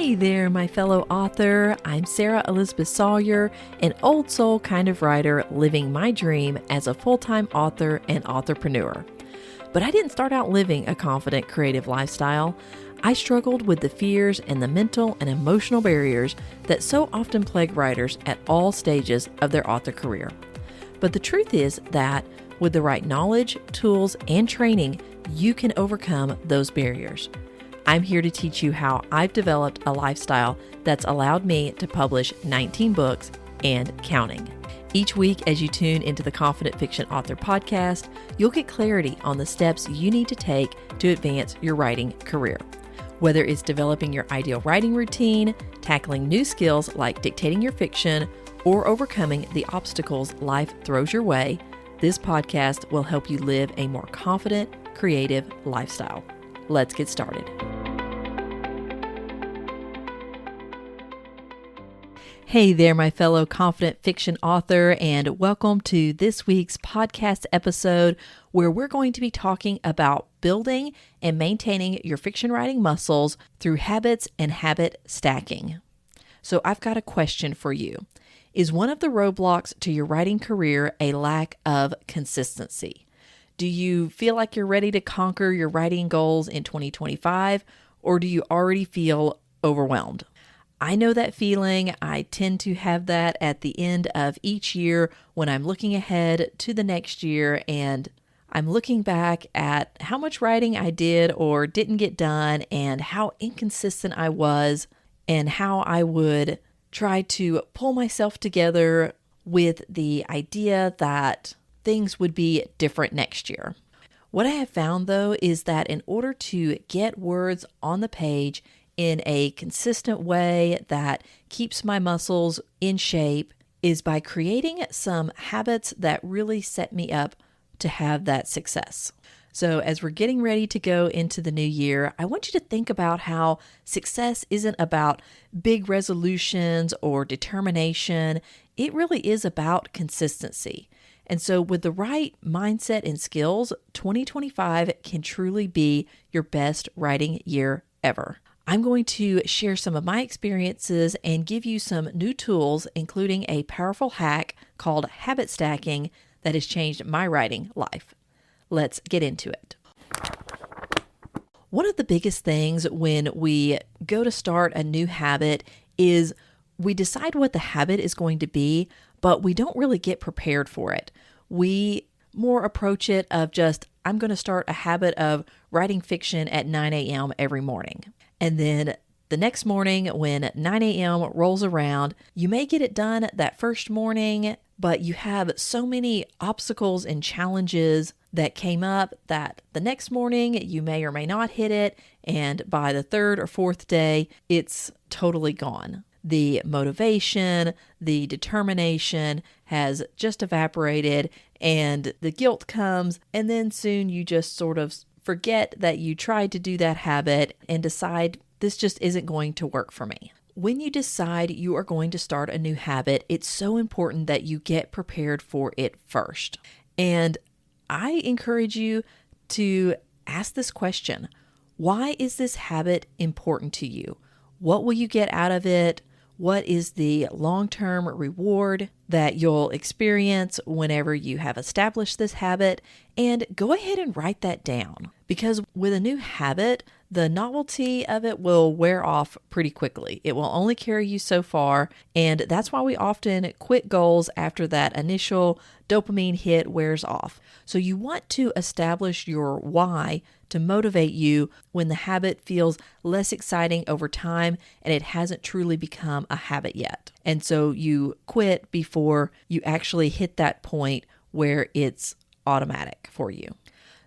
Hey there, my fellow author. I'm Sarah Elizabeth Sawyer, an old soul kind of writer living my dream as a full-time author and authorpreneur. But I didn't start out living a confident, creative lifestyle. I struggled with the fears and the mental and emotional barriers that so often plague writers at all stages of their author career. But the truth is that with the right knowledge, tools, and training, you can overcome those barriers. I'm here to teach you how I've developed a lifestyle that's allowed me to publish 19 books and counting. Each week, as you tune into the Confident Fiction Author podcast, you'll get clarity on the steps you need to take to advance your writing career. Whether it's developing your ideal writing routine, tackling new skills like dictating your fiction, or overcoming the obstacles life throws your way, this podcast will help you live a more confident, creative lifestyle. Let's get started. Hey there, my fellow confident fiction author, and welcome to this week's podcast episode where we're going to be talking about building and maintaining your fiction writing muscles through habits and habit stacking. So I've got a question for you. Is one of the roadblocks to your writing career a lack of consistency? Do you feel like you're ready to conquer your writing goals in 2025, or do you already feel overwhelmed? I know that feeling. I tend to have that at the end of each year when I'm looking ahead to the next year and I'm looking back at how much writing I did or didn't get done and how inconsistent I was and how I would try to pull myself together with the idea that things would be different next year. What I have found, though, is that in order to get words on the page in a consistent way that keeps my muscles in shape is by creating some habits that really set me up to have that success. So as we're getting ready to go into the new year, I want you to think about how success isn't about big resolutions or determination. It really is about consistency. And so with the right mindset and skills, 2025 can truly be your best writing year ever. I'm going to share some of my experiences and give you some new tools, including a powerful hack called habit stacking that has changed my writing life. Let's get into it. One of the biggest things when we go to start a new habit is we decide what the habit is going to be, but we don't really get prepared for it. We more approach it of just, I'm going to start a habit of writing fiction at 9 a.m. every morning. And then the next morning when 9 a.m. rolls around, you may get it done that first morning, but you have so many obstacles and challenges that came up that the next morning you may or may not hit it. And by the third or fourth day, it's totally gone. The motivation, the determination has just evaporated and the guilt comes. And then soon you just sort of forget that you tried to do that habit and decide this just isn't going to work for me. When you decide you are going to start a new habit, it's so important that you get prepared for it first. And I encourage you to ask this question. Why is this habit important to you? What will you get out of it? What is the long-term reward that you'll experience whenever you have established this habit? And go ahead and write that down, because with a new habit, the novelty of it will wear off pretty quickly. It will only carry you so far, and that's why we often quit goals after that initial dopamine hit wears off. So you want to establish your why to motivate you when the habit feels less exciting over time and it hasn't truly become a habit yet. And so you quit before you actually hit that point where it's automatic for you.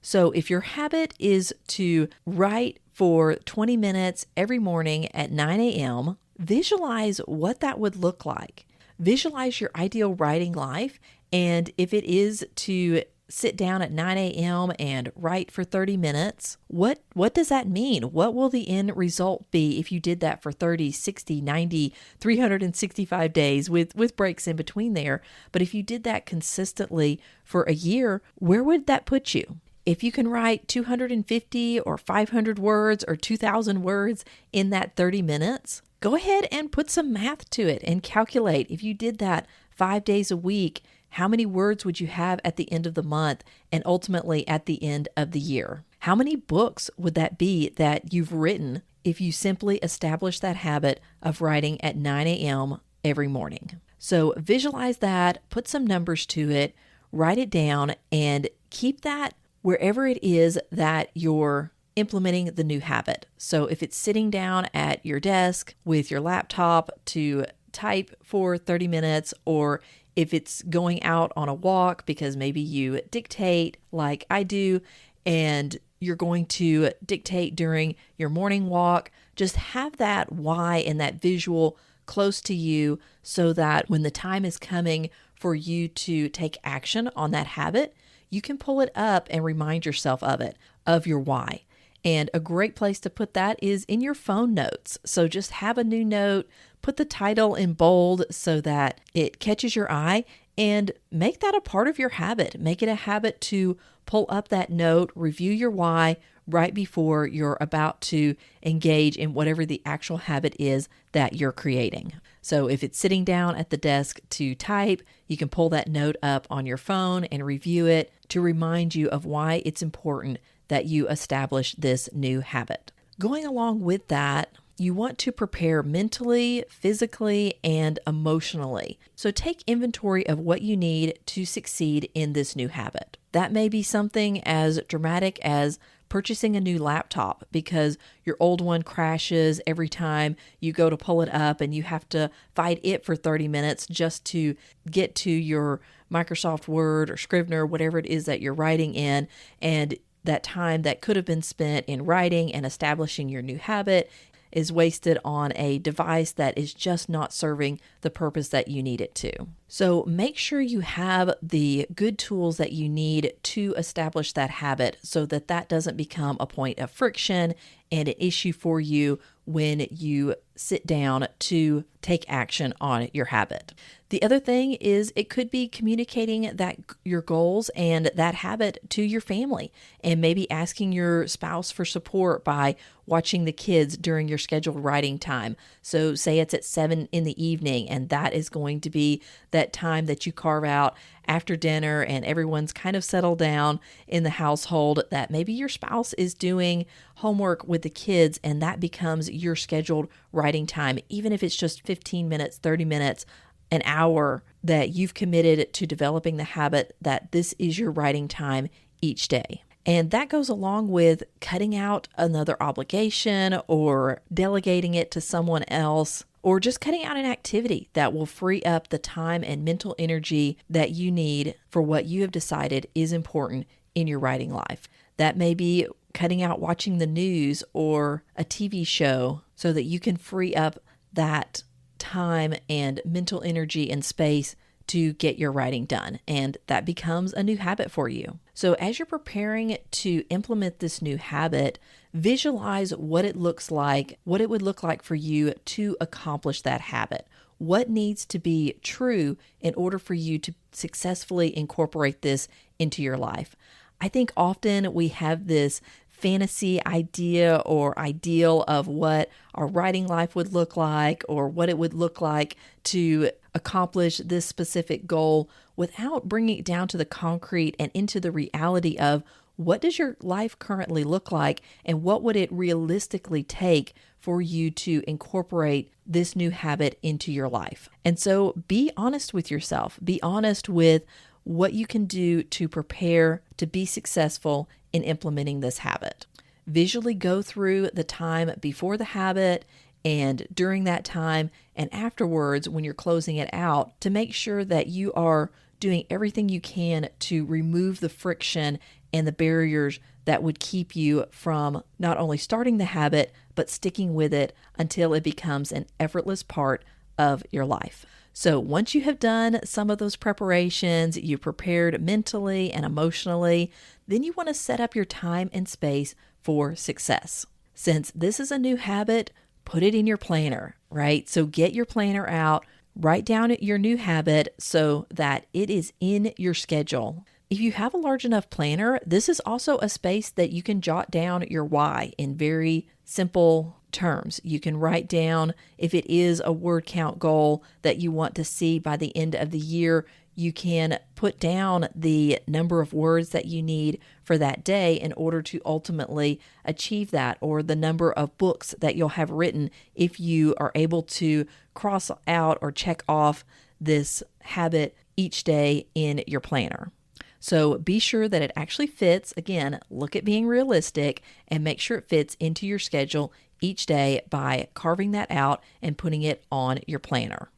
So if your habit is to write for 20 minutes every morning at 9 a.m., visualize what that would look like. Visualize your ideal writing life. And if it is to sit down at 9 a.m. and write for 30 minutes, what does that mean? What will the end result be if you did that for 30, 60, 90, 365 days with breaks in between there? But if you did that consistently for a year, where would that put you? If you can write 250 or 500 words or 2,000 words in that 30 minutes, go ahead and put some math to it and calculate. If you did that 5 days a week, how many words would you have at the end of the month and ultimately at the end of the year? How many books would that be that you've written if you simply establish that habit of writing at 9 a.m. every morning? So visualize that, put some numbers to it, write it down, and keep that wherever it is that you're implementing the new habit. So if it's sitting down at your desk with your laptop to type for 30 minutes, or if it's going out on a walk because maybe you dictate like I do and you're going to dictate during your morning walk, just have that why and that visual close to you so that when the time is coming for you to take action on that habit, you can pull it up and remind yourself of it, of your why. And a great place to put that is in your phone notes. So just have a new note, put the title in bold so that it catches your eye, and make that a part of your habit. Make it a habit to pull up that note, review your why right before you're about to engage in whatever the actual habit is that you're creating. So if it's sitting down at the desk to type, you can pull that note up on your phone and review it to remind you of why it's important that you establish this new habit. Going along with that, you want to prepare mentally, physically, and emotionally. So take inventory of what you need to succeed in this new habit. That may be something as dramatic as purchasing a new laptop because your old one crashes every time you go to pull it up and you have to fight it for 30 minutes just to get to your Microsoft Word or Scrivener, whatever it is that you're writing in. And that time that could have been spent in writing and establishing your new habit is wasted on a device that is just not serving the purpose that you need it to. So make sure you have the good tools that you need to establish that habit so that that doesn't become a point of friction and an issue for you when you sit down to take action on your habit. The other thing is it could be communicating that your goals and that habit to your family and maybe asking your spouse for support by watching the kids during your scheduled writing time. So say it's at 7 in the evening and that is going to be that time that you carve out after dinner and everyone's kind of settled down in the household, that maybe your spouse is doing homework with the kids and that becomes your scheduled writing time, even if it's just 15 minutes, 30 minutes, an hour that you've committed to developing the habit that this is your writing time each day. And that goes along with cutting out another obligation or delegating it to someone else, or just cutting out an activity that will free up the time and mental energy that you need for what you have decided is important in your writing life. That may be cutting out watching the news or a TV show so that you can free up that time and mental energy and space to get your writing done. And that becomes a new habit for you. So as you're preparing to implement this new habit, visualize what it looks like, what it would look like for you to accomplish that habit. What needs to be true in order for you to successfully incorporate this into your life? I think often we have this fantasy idea or ideal of what our writing life would look like or what it would look like to accomplish this specific goal without bringing it down to the concrete and into the reality of what does your life currently look like and what would it realistically take for you to incorporate this new habit into your life. And so be honest with yourself. Be honest with what you can do to prepare to be successful in implementing this habit. Visually go through the time before the habit and during that time and afterwards when you're closing it out to make sure that you are doing everything you can to remove the friction and the barriers that would keep you from not only starting the habit, but sticking with it until it becomes an effortless part of your life. So once you have done some of those preparations, you prepared mentally and emotionally, then you want to set up your time and space for success. Since this is a new habit, put it in your planner, right? So get your planner out, write down your new habit so that it is in your schedule. If you have a large enough planner, this is also a space that you can jot down your why in very simple terms. You can write down, if it is a word count goal that you want to see by the end of the year, you can put down the number of words that you need for that day in order to ultimately achieve that, or the number of books that you'll have written if you are able to cross out or check off this habit each day in your planner. So be sure that it actually fits. Again, look at being realistic and make sure it fits into your schedule each day by carving that out and putting it on your planner.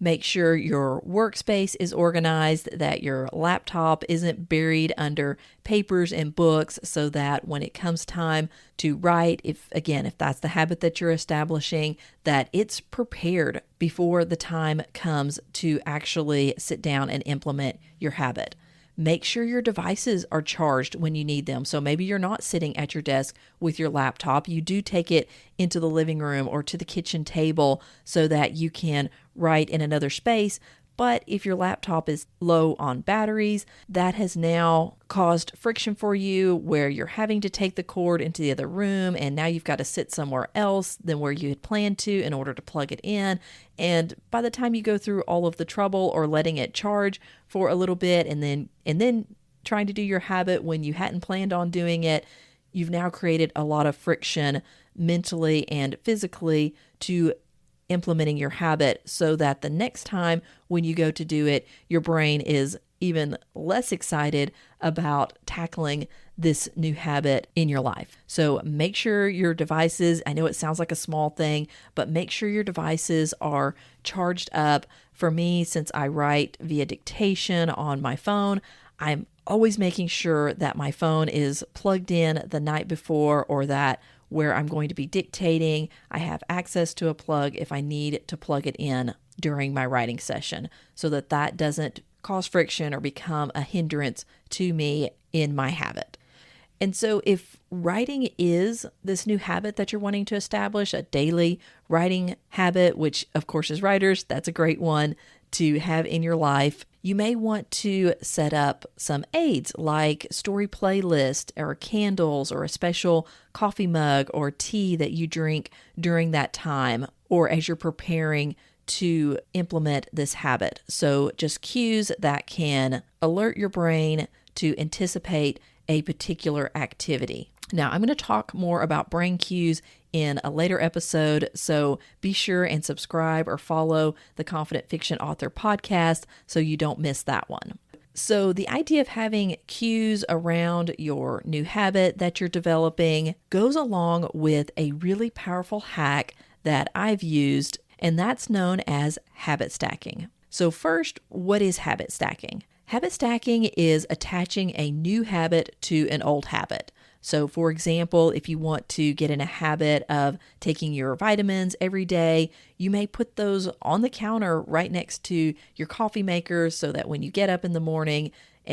Make sure your workspace is organized, that your laptop isn't buried under papers and books, so that when it comes time to write, if that's the habit that you're establishing, that it's prepared before the time comes to actually sit down and implement your habit. Make sure your devices are charged when you need them. So maybe you're not sitting at your desk with your laptop. You do take it into the living room or to the kitchen table so that you can write in another space. But if your laptop is low on batteries, that has now caused friction for you where you're having to take the cord into the other room, and now you've got to sit somewhere else than where you had planned to in order to plug it in. And by the time you go through all of the trouble or letting it charge for a little bit and then trying to do your habit when you hadn't planned on doing it, you've now created a lot of friction mentally and physically to implementing your habit, so that the next time when you go to do it, your brain is even less excited about tackling this new habit in your life. So make sure your devices, I know it sounds like a small thing, but make sure your devices are charged up. For me, since I write via dictation on my phone, I'm always making sure that my phone is plugged in the night before, or that where I'm going to be dictating, I have access to a plug if I need to plug it in during my writing session, so that that doesn't cause friction or become a hindrance to me in my habit. And so if writing is this new habit that you're wanting to establish, a daily writing habit, which of course as writers, that's a great one to have in your life, you may want to set up some aids like story playlist or candles or a special coffee mug or tea that you drink during that time or as you're preparing to implement this habit. So just cues that can alert your brain to anticipate a particular activity. Now, I'm going to talk more about brain cues in a later episode, so be sure and subscribe or follow the Confident Fiction Author podcast so you don't miss that one. So the idea of having cues around your new habit that you're developing goes along with a really powerful hack that I've used, and that's known as habit stacking. So first, what is habit stacking? Habit stacking is attaching a new habit to an old habit. So for example, if you want to get in a habit of taking your vitamins every day, you may put those on the counter right next to your coffee maker so that when you get up in the morning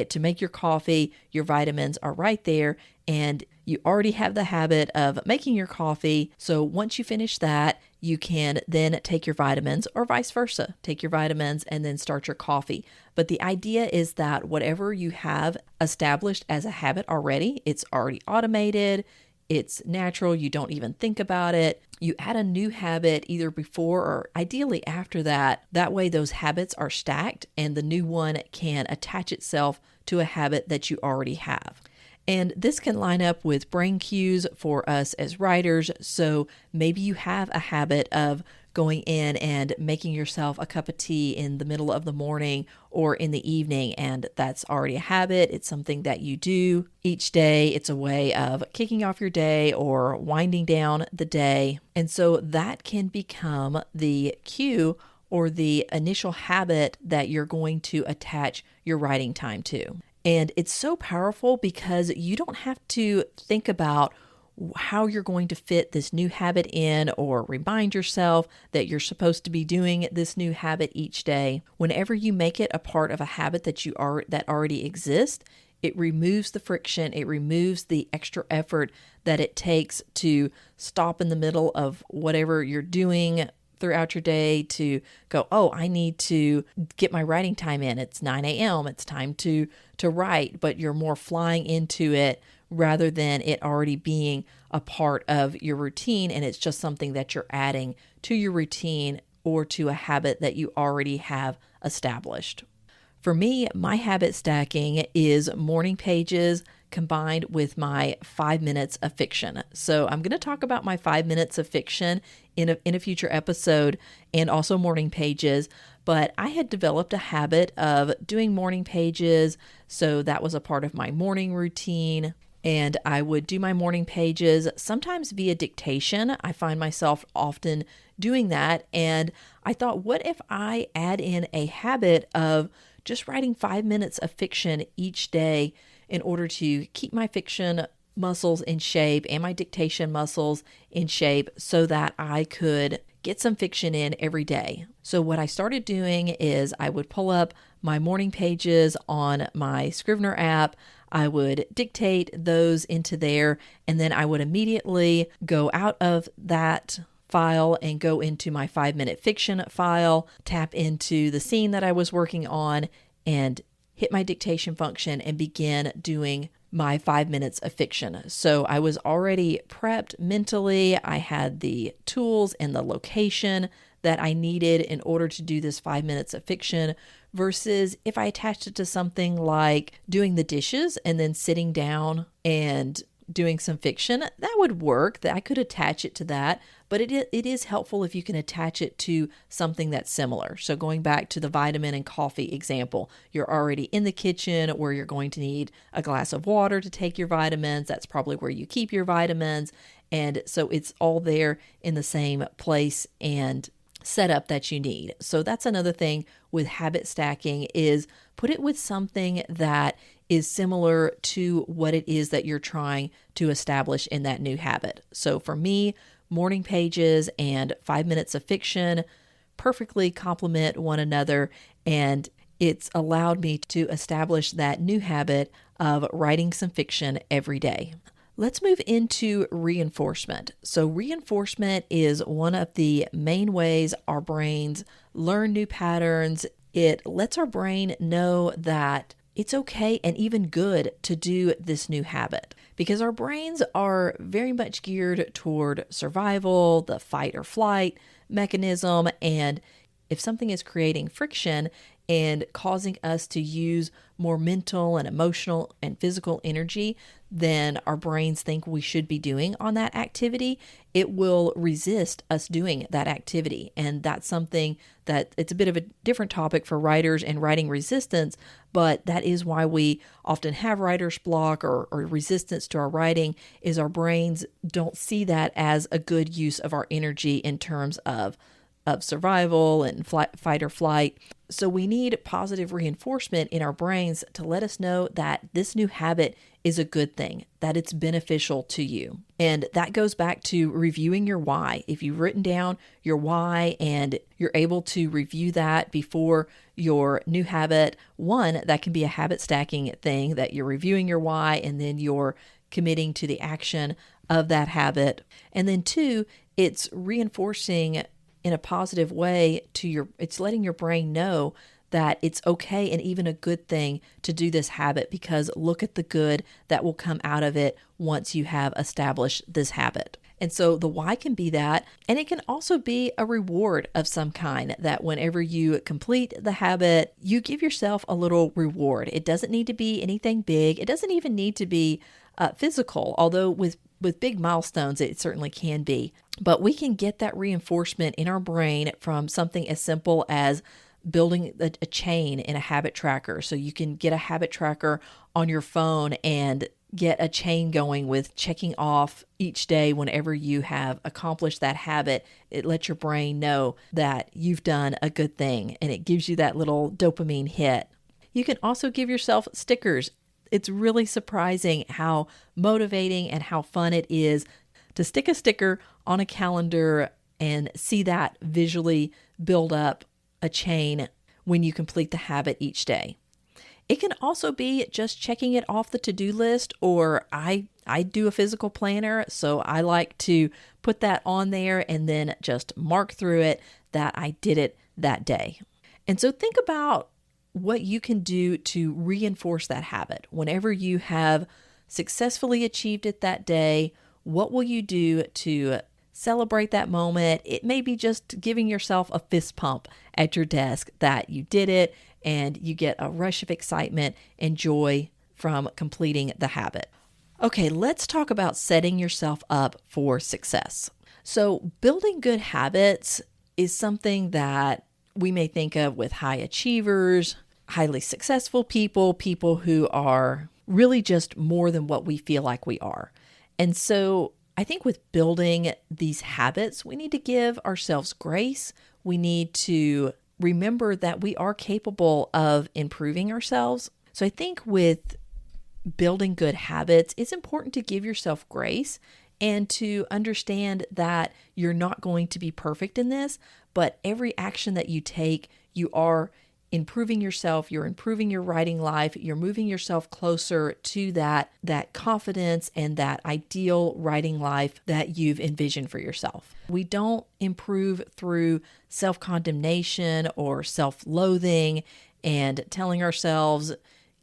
to make your coffee, your vitamins are right there and you already have the habit of making your coffee. So once you finish that, you can then take your vitamins or vice versa. Take your vitamins and then start your coffee. But the idea is that whatever you have established as a habit already, it's already automated, it's natural, you don't even think about it. You add a new habit either before or ideally after that. That way those habits are stacked and the new one can attach itself to a habit that you already have. And this can line up with brain cues for us as writers. So maybe you have a habit of going in and making yourself a cup of tea in the middle of the morning or in the evening, and that's already a habit. It's something that you do each day. It's a way of kicking off your day or winding down the day. And so that can become the cue or the initial habit that you're going to attach your writing time to. And it's so powerful because you don't have to think about how you're going to fit this new habit in or remind yourself that you're supposed to be doing this new habit each day. Whenever you make it a part of a habit that already exists, it removes the friction, it removes the extra effort that it takes to stop in the middle of whatever you're doing throughout your day to go, oh, I need to get my writing time in. It's 9 a.m. It's time to write, but you're more flying into it rather than it already being a part of your routine and it's just something that you're adding to your routine or to a habit that you already have established. For me, my habit stacking is morning pages combined with my 5 minutes of fiction. So I'm going to talk about my 5 minutes of fiction in a future episode and also morning pages. But I had developed a habit of doing morning pages. So that was a part of my morning routine. And I would do my morning pages sometimes via dictation. I find myself often doing that. And I thought, what if I add in a habit of just writing 5 minutes of fiction each day in order to keep my fiction muscles in shape and my dictation muscles in shape so that I could get some fiction in every day. So what I started doing is I would pull up my morning pages on my Scrivener app. I would dictate those into there, and then I would immediately go out of that file and go into my 5 minute fiction file, tap into the scene that I was working on, and hit my dictation function and begin doing my 5 minutes of fiction. So I was already prepped mentally. I had the tools and the location that I needed in order to do this 5 minutes of fiction, versus if I attached it to something like doing the dishes and then sitting down and doing some fiction, that would work. That I could attach it to that, but it is helpful if you can attach it to something that's similar. So going back to the vitamin and coffee example, you're already in the kitchen where you're going to need a glass of water to take your vitamins. That's probably where you keep your vitamins. And so it's all there in the same place and setup that you need. So that's another thing with habit stacking, is put it with something that is similar to what it is that you're trying to establish in that new habit. So for me, morning pages and 5 minutes of fiction perfectly complement one another, and it's allowed me to establish that new habit of writing some fiction every day. Let's move into reinforcement. So reinforcement is one of the main ways our brains learn new patterns. It lets our brain know that it's okay and even good to do this new habit, because our brains are very much geared toward survival, the fight or flight mechanism. And if something is creating friction and causing us to use more mental and emotional and physical energy than our brains think we should be doing on that activity, it will resist us doing that activity. And that's something that it's a bit of a different topic for writers and writing resistance, but that is why we often have writer's block or resistance to our writing, is our brains don't see that as a good use of our energy in terms of survival and fight or flight. So we need positive reinforcement in our brains to let us know that this new habit is a good thing, that it's beneficial to you. And that goes back to reviewing your why. If you've written down your why and you're able to review that before your new habit, one, that can be a habit stacking thing, that you're reviewing your why and then you're committing to the action of that habit. And then two, it's reinforcing in a positive way it's letting your brain know that it's okay and even a good thing to do this habit, because look at the good that will come out of it once you have established this habit. And so the why can be that, and it can also be a reward of some kind, that whenever you complete the habit, you give yourself a little reward. It doesn't need to be anything big. It doesn't even need to be physical, although with big milestones, it certainly can be. But we can get that reinforcement in our brain from something as simple as building a chain in a habit tracker. So you can get a habit tracker on your phone and get a chain going with checking off each day whenever you have accomplished that habit. It lets your brain know that you've done a good thing, and it gives you that little dopamine hit. You can also give yourself stickers. It's really surprising how motivating and how fun it is to stick a sticker on a calendar and see that visually build up a chain when you complete the habit each day. It can also be just checking it off the to-do list, or I do a physical planner, so I like to put that on there and then just mark through it that I did it that day. And so think about what you can do to reinforce that habit. Whenever you have successfully achieved it that day. What will you do to celebrate that moment? It may be just giving yourself a fist pump at your desk that you did it, and you get a rush of excitement and joy from completing the habit. Okay, let's talk about setting yourself up for success. So, building good habits is something that we may think of with high achievers, highly successful people, people who are really just more than what we feel like we are. And so, I think with building these habits, we need to give ourselves grace. We need to remember that we are capable of improving ourselves. So I think with building good habits, it's important to give yourself grace and to understand that you're not going to be perfect in this, but every action that you take, you are improving yourself, you're improving your writing life, you're moving yourself closer to that confidence and that ideal writing life that you've envisioned for yourself. We don't improve through self-condemnation or self-loathing and telling ourselves,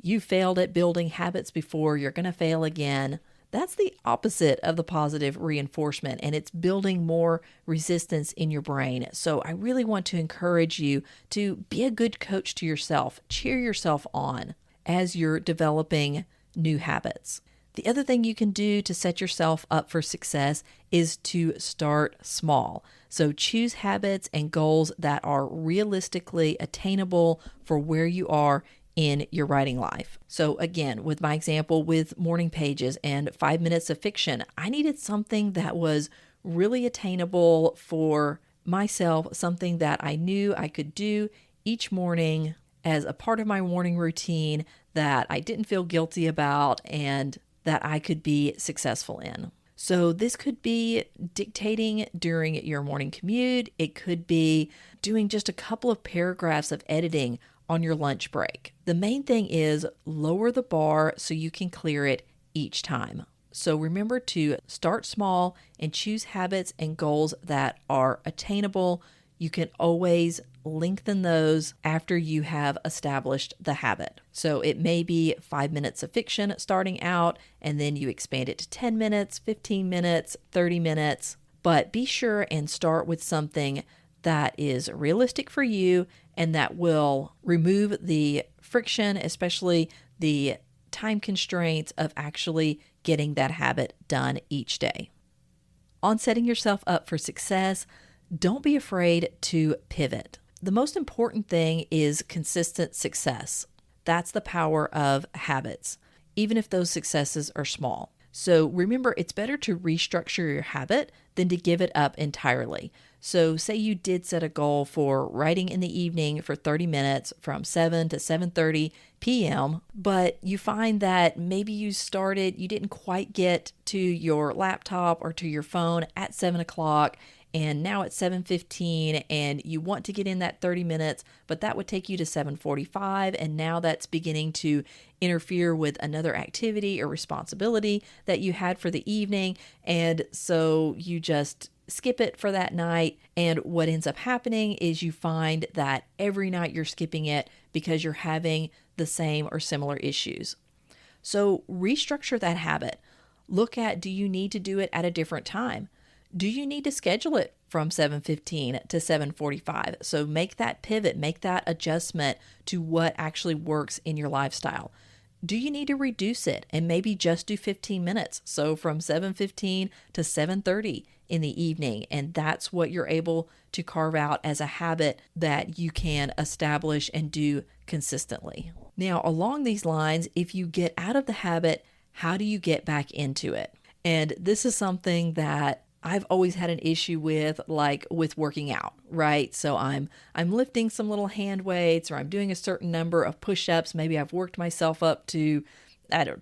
you failed at building habits before, you're going to fail again. That's the opposite of the positive reinforcement, and it's building more resistance in your brain. So I really want to encourage you to be a good coach to yourself. Cheer yourself on as you're developing new habits. The other thing you can do to set yourself up for success is to start small. So choose habits and goals that are realistically attainable for where you are in your writing life. So again, with my example with morning pages and 5 minutes of fiction, I needed something that was really attainable for myself, something that I knew I could do each morning as a part of my morning routine that I didn't feel guilty about and that I could be successful in. So this could be dictating during your morning commute. It could be doing just a couple of paragraphs of editing on your lunch break. The main thing is lower the bar so you can clear it each time. So remember to start small and choose habits and goals that are attainable. You can always lengthen those after you have established the habit. So it may be 5 minutes of fiction starting out, and then you expand it to 10 minutes, 15 minutes, 30 minutes. But be sure and start with something that is realistic for you and that will remove the friction, especially the time constraints of actually getting that habit done each day. On setting yourself up for success, don't be afraid to pivot. The most important thing is consistent success. That's the power of habits, even if those successes are small. So remember, it's better to restructure your habit than to give it up entirely. So say you did set a goal for writing in the evening for 30 minutes from 7 to 7:30 p.m., but you find that maybe you didn't quite get to your laptop or to your phone at 7 o'clock, and now it's 7:15 and you want to get in that 30 minutes, but that would take you to 7:45, and now that's beginning to interfere with another activity or responsibility that you had for the evening, and so you just skip it for that night. And what ends up happening is you find that every night you're skipping it because you're having the same or similar issues. So restructure that habit. Look at, do you need to do it at a different time? Do you need to schedule it from 7:15 to 7:45? So make that pivot, make that adjustment to what actually works in your lifestyle. Do you need to reduce it and maybe just do 15 minutes? So from 7:15 to 7:30 in the evening, and that's what you're able to carve out as a habit that you can establish and do consistently. Now, along these lines, if you get out of the habit, how do you get back into it? And this is something that I've always had an issue with, like with working out, right? So I'm lifting some little hand weights, or I'm doing a certain number of push-ups. Maybe I've worked myself up to,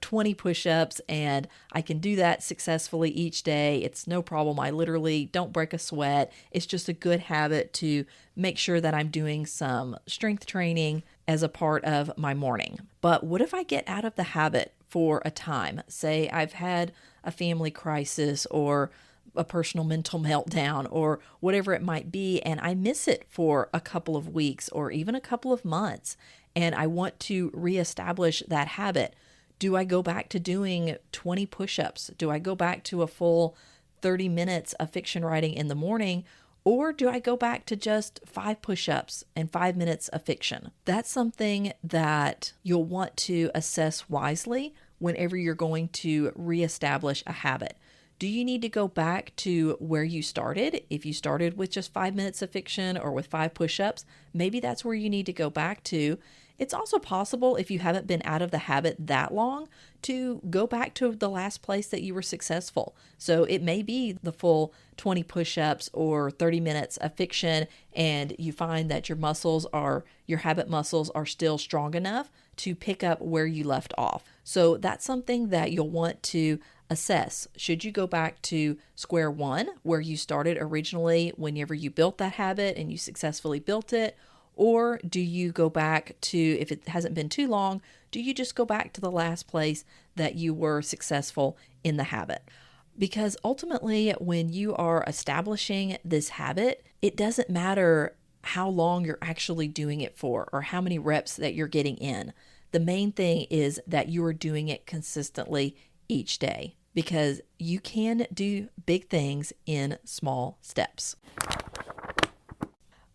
20 push-ups, and I can do that successfully each day. It's no problem. I literally don't break a sweat. It's just a good habit to make sure that I'm doing some strength training as a part of my morning. But what if I get out of the habit for a time? Say I've had a family crisis or a personal mental meltdown or whatever it might be, and I miss it for a couple of weeks or even a couple of months, and I want to reestablish that habit. Do I go back to doing 20 push-ups? Do I go back to a full 30 minutes of fiction writing in the morning? Or do I go back to just 5 push-ups and 5 minutes of fiction? That's something that you'll want to assess wisely whenever you're going to reestablish a habit. Do you need to go back to where you started? If you started with just 5 minutes of fiction or with 5 push-ups, maybe that's where you need to go back to. It's also possible, if you haven't been out of the habit that long, to go back to the last place that you were successful. So it may be the full 20 push-ups or 30 minutes of fiction, and you find that your habit muscles are still strong enough to pick up where you left off. So that's something that you'll want to assess. Should you go back to square one, where you started originally whenever you built that habit and you successfully built it? Or do you go back to, if it hasn't been too long, do you just go back to the last place that you were successful in the habit? Because ultimately, when you are establishing this habit, it doesn't matter how long you're actually doing it for or how many reps that you're getting in. The main thing is that you are doing it consistently each day, because you can do big things in small steps.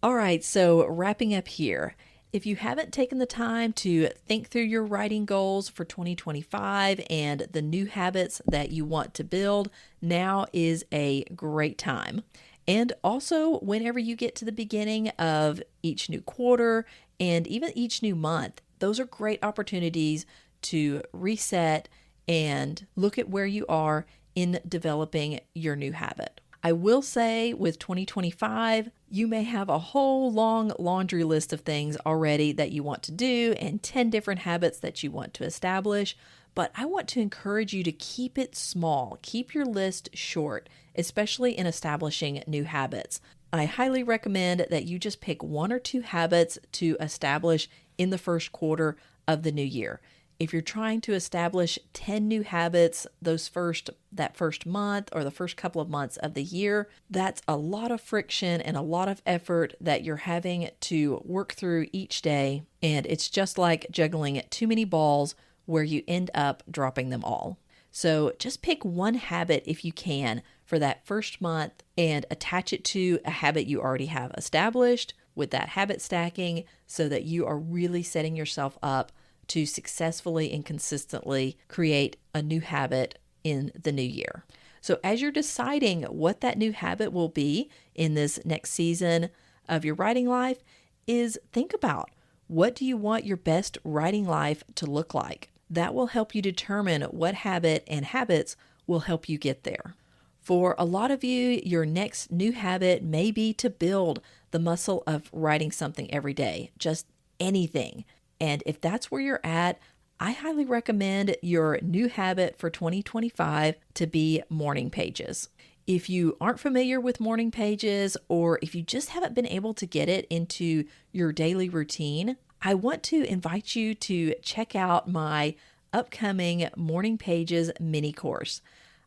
All right, so wrapping up here. If you haven't taken the time to think through your writing goals for 2025 and the new habits that you want to build, now is a great time. And also, whenever you get to the beginning of each new quarter and even each new month, those are great opportunities to reset and look at where you are in developing your new habit. I will say with 2025, you may have a whole long laundry list of things already that you want to do and 10 different habits that you want to establish, but I want to encourage you to keep it small. Keep your list short, especially in establishing new habits. I highly recommend that you just pick 1 or 2 habits to establish in the first quarter of the new year. If you're trying to establish 10 new habits that first month or the first couple of months of the year, that's a lot of friction and a lot of effort that you're having to work through each day. And it's just like juggling too many balls where you end up dropping them all. So just pick 1 habit if you can for that first month and attach it to a habit you already have established with that habit stacking, so that you are really setting yourself up to successfully and consistently create a new habit in the new year. So as you're deciding what that new habit will be in this next season of your writing life, is think about, what do you want your best writing life to look like? That will help you determine what habit and habits will help you get there. For a lot of you, your next new habit may be to build the muscle of writing something every day, just anything. And if that's where you're at, I highly recommend your new habit for 2025 to be morning pages. If you aren't familiar with morning pages, or if you just haven't been able to get it into your daily routine, I want to invite you to check out my upcoming Morning Pages mini course.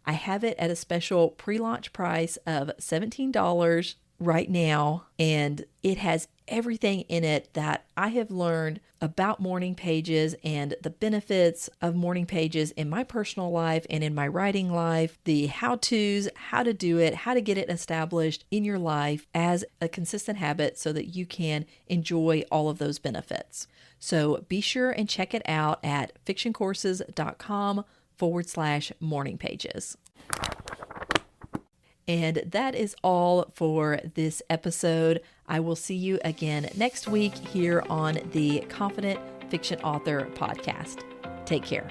I have it at a special pre-launch price of $17 right now, and it has everything in it that I have learned about morning pages and the benefits of morning pages in my personal life and in my writing life, the how-tos, how to do it, how to get it established in your life as a consistent habit so that you can enjoy all of those benefits. So be sure and check it out at fictioncourses.com/morning pages. And that is all for this episode. I will see you again next week here on the Confident Fiction Author Podcast. Take care.